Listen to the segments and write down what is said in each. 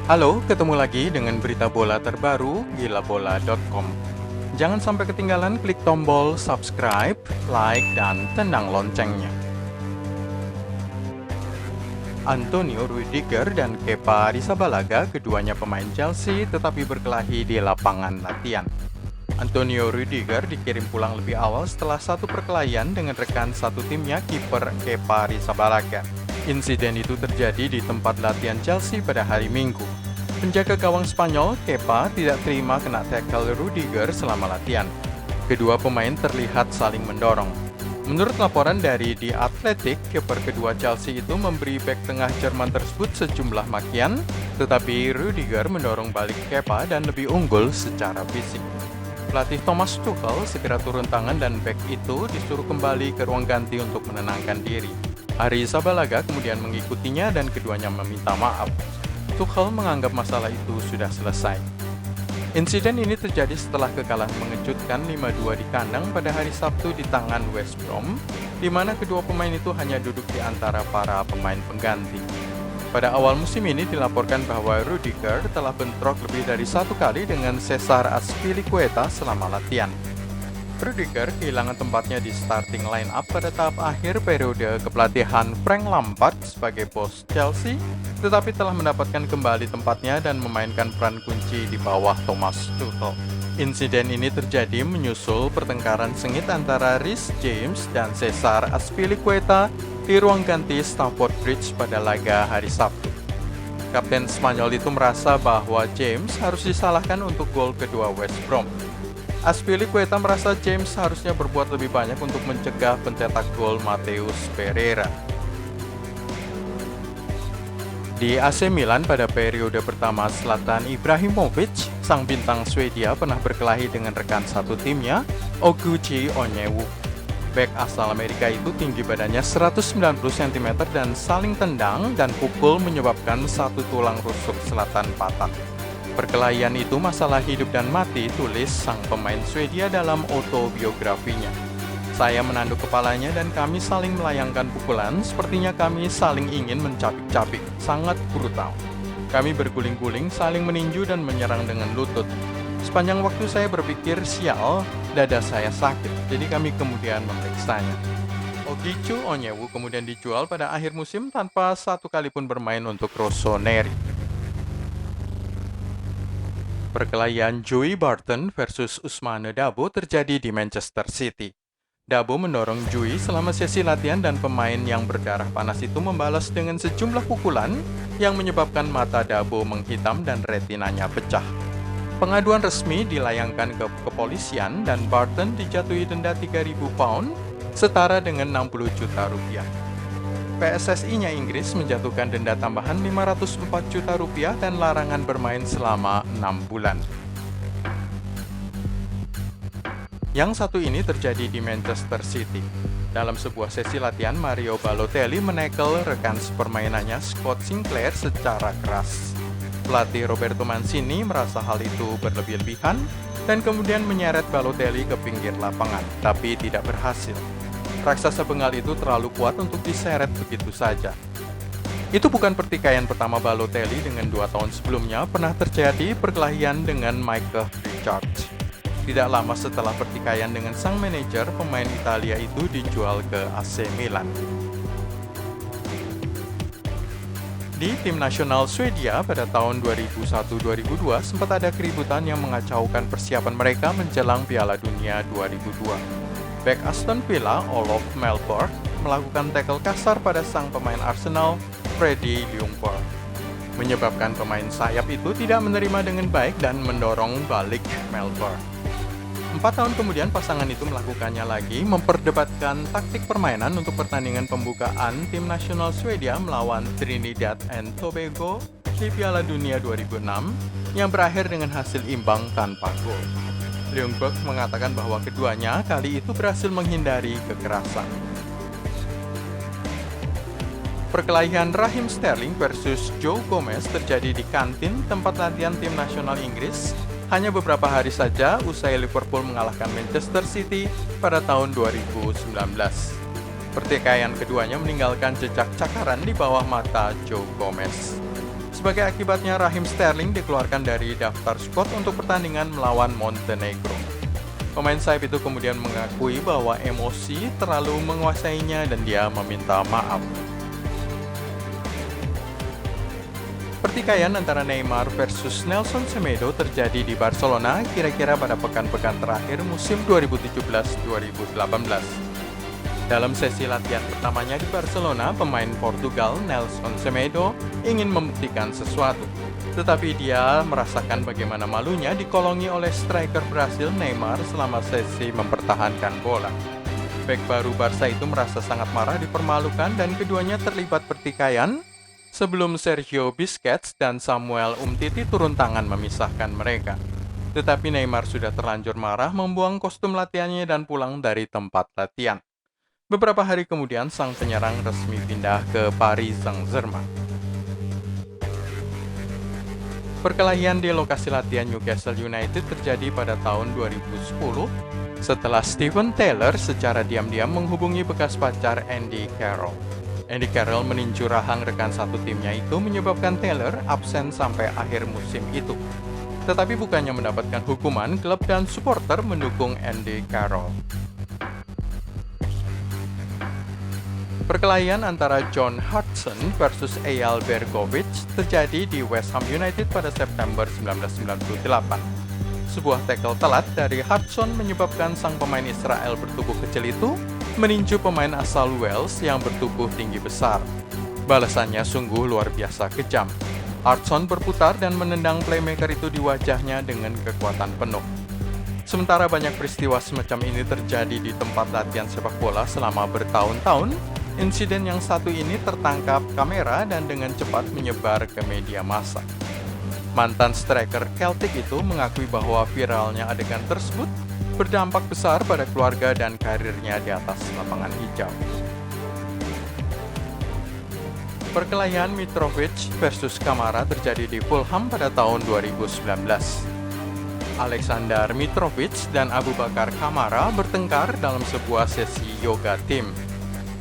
Halo, ketemu lagi dengan berita bola terbaru gilabola.com. Jangan sampai ketinggalan klik tombol subscribe, like, dan tendang loncengnya. Antonio Rudiger dan Kepa Arrizabalaga, keduanya pemain Chelsea, tetapi berkelahi di lapangan latihan. Antonio Rudiger dikirim pulang lebih awal setelah satu perkelahian dengan rekan satu timnya, kiper Kepa Arrizabalaga. Insiden itu terjadi di tempat latihan Chelsea pada hari Minggu. Penjaga gawang Spanyol, Kepa, tidak terima kena tackle Rudiger selama latihan. Kedua pemain terlihat saling mendorong. Menurut laporan dari The Athletic, kiper kedua Chelsea itu memberi bek tengah Jerman tersebut sejumlah makian, tetapi Rudiger mendorong balik Kepa dan lebih unggul secara fisik. Pelatih Thomas Tuchel segera turun tangan dan bek itu disuruh kembali ke ruang ganti untuk menenangkan diri. Arrizabalaga kemudian mengikutinya dan keduanya meminta maaf. Tuchel menganggap masalah itu sudah selesai. Insiden ini terjadi setelah kekalahan mengejutkan 5-2 di kandang pada hari Sabtu di tangan West Brom, di mana kedua pemain itu hanya duduk di antara para pemain pengganti. Pada awal musim ini dilaporkan bahwa Rudiger telah bentrok lebih dari satu kali dengan Cesar Azpilicueta selama latihan. Rudiger kehilangan tempatnya di starting line-up pada tahap akhir periode kepelatihan Frank Lampard sebagai bos Chelsea, tetapi telah mendapatkan kembali tempatnya dan memainkan peran kunci di bawah Thomas Tuchel. Insiden ini terjadi menyusul pertengkaran sengit antara Reece James dan Cesar Azpilicueta di ruang ganti Stamford Bridge pada laga hari Sabtu. Kapten Spanyol itu merasa bahwa James harus disalahkan untuk gol kedua West Brom. Azpilicueta merasa James harusnya berbuat lebih banyak untuk mencegah pencetak gol Mateus Pereira. Di AC Milan pada periode pertama Zlatan Ibrahimovic, sang bintang Swedia pernah berkelahi dengan rekan satu timnya, Oguchi Onyewu. Bek asal Amerika itu tinggi badannya 190 cm dan saling tendang dan pukul menyebabkan satu tulang rusuk Zlatan patah. Perkelahian itu masalah hidup dan mati, tulis sang pemain Swedia dalam autobiografinya. Saya menanduk kepalanya dan kami saling melayangkan pukulan, sepertinya kami saling ingin mencapik-capik, sangat brutal. Kami berguling-guling, saling meninju dan menyerang dengan lutut. Sepanjang waktu saya berpikir, sial, dada saya sakit, jadi kami kemudian memeriksanya. Oguchi Onyewu kemudian dijual pada akhir musim tanpa satu kali pun bermain untuk Rossoneri. Perkelahian Joey Barton versus Ousmane Dabo terjadi di Manchester City. Dabo mendorong Joey selama sesi latihan dan pemain yang berdarah panas itu membalas dengan sejumlah pukulan yang menyebabkan mata Dabo menghitam dan retinanya pecah. Pengaduan resmi dilayangkan ke kepolisian dan Barton dijatuhi denda 3.000 pound, setara dengan 60 juta rupiah. PSSI-nya Inggris menjatuhkan denda tambahan 504 juta rupiah dan larangan bermain selama 6 bulan. Yang satu ini terjadi di Manchester City. Dalam sebuah sesi latihan, Mario Balotelli menekel rekan sepermainannya Scott Sinclair secara keras. Pelatih Roberto Mancini merasa hal itu berlebih-lebihan dan kemudian menyeret Balotelli ke pinggir lapangan, tapi tidak berhasil. Raksasa bengal itu terlalu kuat untuk diseret begitu saja. Itu bukan pertikaian pertama Balotelli dengan 2 tahun sebelumnya pernah terjadi perkelahian dengan Michael Richards. Tidak lama setelah pertikaian dengan sang manajer, pemain Italia itu dijual ke AC Milan. Di tim nasional Swedia pada tahun 2001-2002 sempat ada keributan yang mengacaukan persiapan mereka menjelang Piala Dunia 2002. Bek Aston Villa, Olof Mellberg, melakukan tackle kasar pada sang pemain Arsenal, Freddie Ljungberg, menyebabkan pemain sayap itu tidak menerima dengan baik dan mendorong balik Mellberg. 4 tahun kemudian pasangan itu melakukannya lagi, memperdebatkan taktik permainan untuk pertandingan pembukaan tim nasional Swedia melawan Trinidad and Tobago di Piala Dunia 2006 yang berakhir dengan hasil imbang tanpa gol. Ljungberg mengatakan bahwa keduanya kali itu berhasil menghindari kekerasan. Perkelahian Raheem Sterling versus Joe Gomez terjadi di kantin tempat latihan tim nasional Inggris hanya beberapa hari saja usai Liverpool mengalahkan Manchester City pada tahun 2019. Pertikaian keduanya meninggalkan jejak cakaran di bawah mata Joe Gomez. Sebagai akibatnya, Raheem Sterling dikeluarkan dari daftar skuad untuk pertandingan melawan Montenegro. Pemain sayap itu kemudian mengakui bahwa emosi terlalu menguasainya dan dia meminta maaf. Pertikaian antara Neymar versus Nelson Semedo terjadi di Barcelona kira-kira pada pekan-pekan terakhir musim 2017-2018. Dalam sesi latihan pertamanya di Barcelona, pemain Portugal Nelson Semedo ingin membuktikan sesuatu. Tetapi dia merasakan bagaimana malunya dikolongi oleh striker Brasil Neymar selama sesi mempertahankan bola. Bek baru Barca itu merasa sangat marah dipermalukan dan keduanya terlibat pertikaian sebelum Sergio Busquets dan Samuel Umtiti turun tangan memisahkan mereka. Tetapi Neymar sudah terlanjur marah, membuang kostum latihannya dan pulang dari tempat latihan. Beberapa hari kemudian, sang penyerang resmi pindah ke Paris Saint-Germain. Perkelahian di lokasi latihan Newcastle United terjadi pada tahun 2010 setelah Steven Taylor secara diam-diam menghubungi bekas pacar Andy Carroll. Andy Carroll meninju rahang rekan satu timnya itu menyebabkan Taylor absen sampai akhir musim itu. Tetapi bukannya mendapatkan hukuman, klub dan supporter mendukung Andy Carroll. Perkelahian antara John Hudson versus Eyal Bergovic terjadi di West Ham United pada September 1998. Sebuah tackle telat dari Hudson menyebabkan sang pemain Israel bertubuh kecil itu meninju pemain asal Wales yang bertubuh tinggi besar. Balasannya sungguh luar biasa kejam. Hudson berputar dan menendang playmaker itu di wajahnya dengan kekuatan penuh. Sementara banyak peristiwa semacam ini terjadi di tempat latihan sepak bola selama bertahun-tahun, insiden yang satu ini tertangkap kamera dan dengan cepat menyebar ke media massa. Mantan striker Celtic itu mengakui bahwa viralnya adegan tersebut berdampak besar pada keluarga dan karirnya di atas lapangan hijau. Perkelahian Mitrovic versus Kamara terjadi di Fulham pada tahun 2019. Alexander Mitrovic dan Abu Bakar Kamara bertengkar dalam sebuah sesi yoga tim.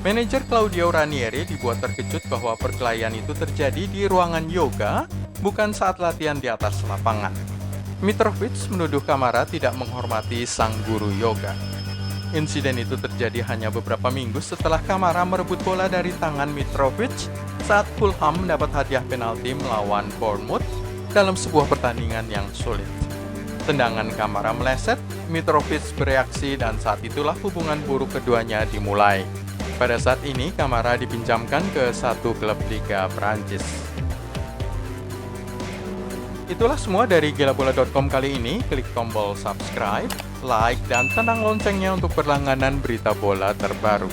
Manajer Claudio Ranieri dibuat terkejut bahwa perkelahian itu terjadi di ruangan yoga, bukan saat latihan di atas lapangan. Mitrovic menuduh Kamara tidak menghormati sang guru yoga. Insiden itu terjadi hanya beberapa minggu setelah Kamara merebut bola dari tangan Mitrovic saat Fulham mendapat hadiah penalti melawan Bournemouth dalam sebuah pertandingan yang sulit. Tendangan Kamara meleset, Mitrovic bereaksi dan saat itulah hubungan buruk keduanya dimulai. Pada saat ini, Kamara dipinjamkan ke satu klub Liga Prancis. Itulah semua dari gilabola.com kali ini. Klik tombol subscribe, like, dan tandang loncengnya untuk berlangganan berita bola terbaru.